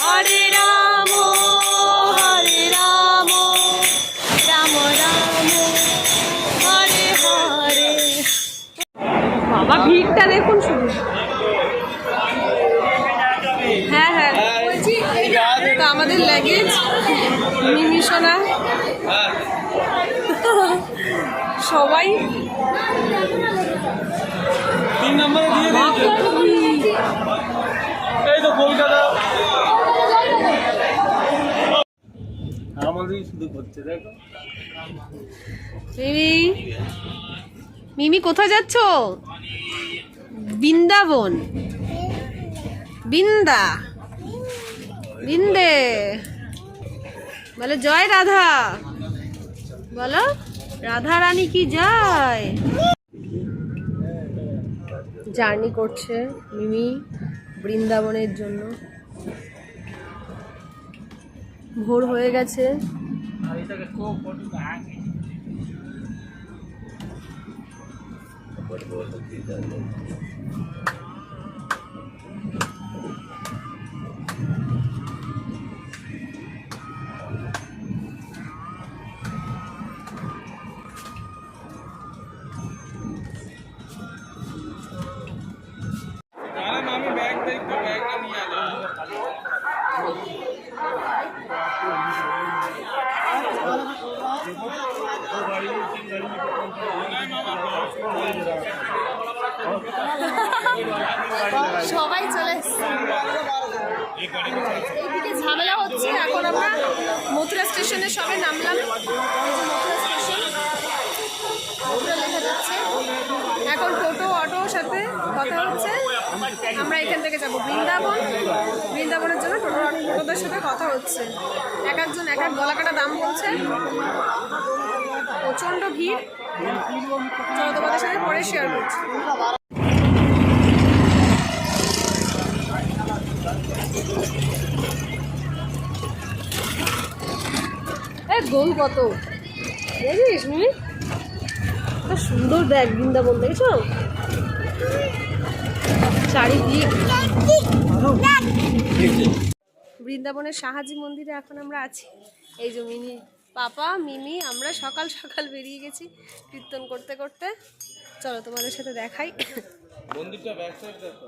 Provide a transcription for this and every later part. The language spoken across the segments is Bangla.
হরে রাম রাম রাম হরে হরে। বাবা ভিড়টা দেখুন শুধু। হ্যাঁ হ্যাঁ বলছি তো আমাদের লাগেজ মিমিশোনা সবাই 3 নম্বরে দিয়ে দিয়েছে। এই তো কলকাতা আমাদের শুধু করছে দেখো। মিমি মিমি কোথায় যাচ্ছ? বৃন্দাবন বিন্দে বলে জয় রাধা, বলো রাধা রানী কি জয়। জার্নি করছে মিমি বৃন্দাবনের জন্য। ভোর হয়ে গেছে। আমি ব্যাগ দেখতে ব্যাগটা নিয়ে আলো। সবাই চলে এসছে। এইদিকে ঝামেলা হচ্ছে। এখন আমরা মথুরা স্টেশনে সবাই নামলাম। মথুরা স্টেশন মথুরা লেখা যাচ্ছে। এখন টোটো অটোর সাথে কথা হচ্ছে। আমরা এখান থেকে যাবো বৃন্দাবনের জন্য টোটোদের সাথে কথা হচ্ছে। এক একজন এক এক গলাকাটা দাম বলছে। প্রচণ্ড ভিড়। চলো তোমাদের সাথে পরে শেয়ার করছি। গোল কত দেখিস তুমি? সুন্দর দেখ বৃন্দাবন দেখছো চারিদিক। বৃন্দাবনের শাহাজি মন্দিরে এখন আমরা আছি। এই যে মিমি পাপা মিমি আমরা সকাল সকাল বেরিয়ে গেছি কীর্তন করতে করতে। চলো তোমাদের সাথে দেখাই মন্দিরটা ব্যাক সাইড দেখো।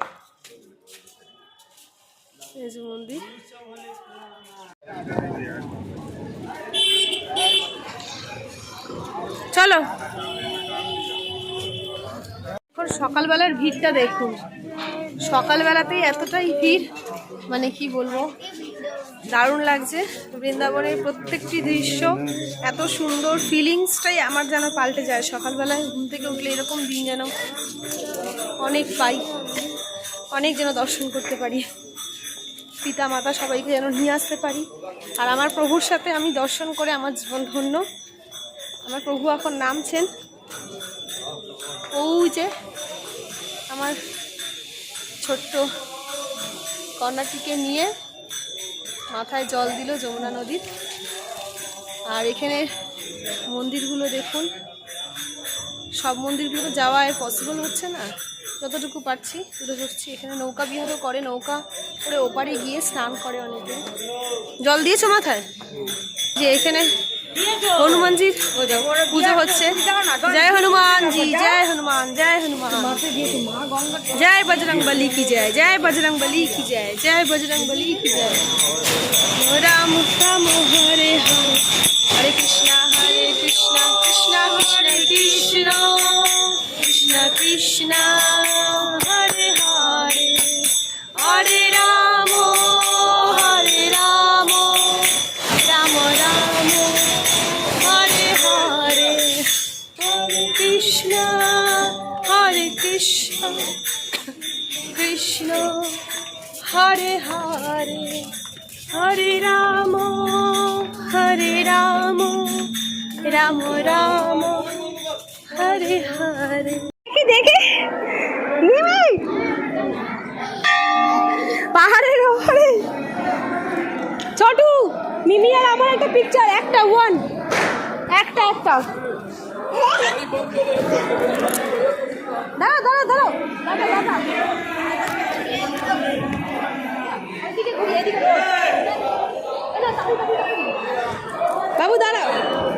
এই যে মন্দির। চলো এখন সকালবেলার ভিড়টা দেখুন। সকালবেলাতেই এতটাই ভিড়, মানে কি বলবো, দারুণ লাগছে। বৃন্দাবনের প্রত্যেকটি দৃশ্য এত সুন্দর, ফিলিংসটাই আমার যেন পাল্টে যায়। সকালবেলায় ঘুম থেকে উঠলে এরকম দিন যেন অনেক পাই, অনেক যেন দর্শন করতে পারি, পিতা মাতা সবাইকে যেন নিয়ে আসতে পারি। আর আমার প্রভুর সাথে আমি দর্শন করে আমার জীবন ধন্য। আমার প্রভু এখন নামছেন। ওই যে আমার ছোট্ট কন্যাটিকে নিয়ে মাথায় জল দিল যমুনা নদীর। আর এখানে মন্দিরগুলো দেখুন। সব মন্দিরগুলো যাওয়া পসিবল হচ্ছে না, যতটুকু পারছি তুলে ধরছি। এখানে নৌকা বিহারও করে, নৌকা করে ওপারে গিয়ে স্নান করে অনেকে। জল দিয়েছো মাথায়? যে এখানে হনুমানজির পুজো হচ্ছে। জয় হনুমানজি, জয় হনুমান, জয় হনুমান, জয় বজরং বলি কি জয়, জয় বজরং বলি কি জয়, জয় বজরং বলি কি জয়। রাম রাম হরে হরে, হরে কৃষ্ণ কৃষ্ণ কৃষ্ণ কৃষ্ণ কৃষ্ণ কৃষ্ণ হরে হরে, হরে রাম রাম রাম হরে হরে, হরে কৃষ্ণ কৃষ্ণ হরে হরে, হরে রাম রাম রাম হরে হরে। দেখে পাহাড়ের ওপরে ছোটু মিমি আর আমার একটা পিকচার, একটা ওয়ান, একটা দাঁড়াও দাঁড়াও দাঁড়াও দাঁড়াও দাঁড়াও, এদিকে ঘুরি, এদিকে বাবু দাঁড়াও।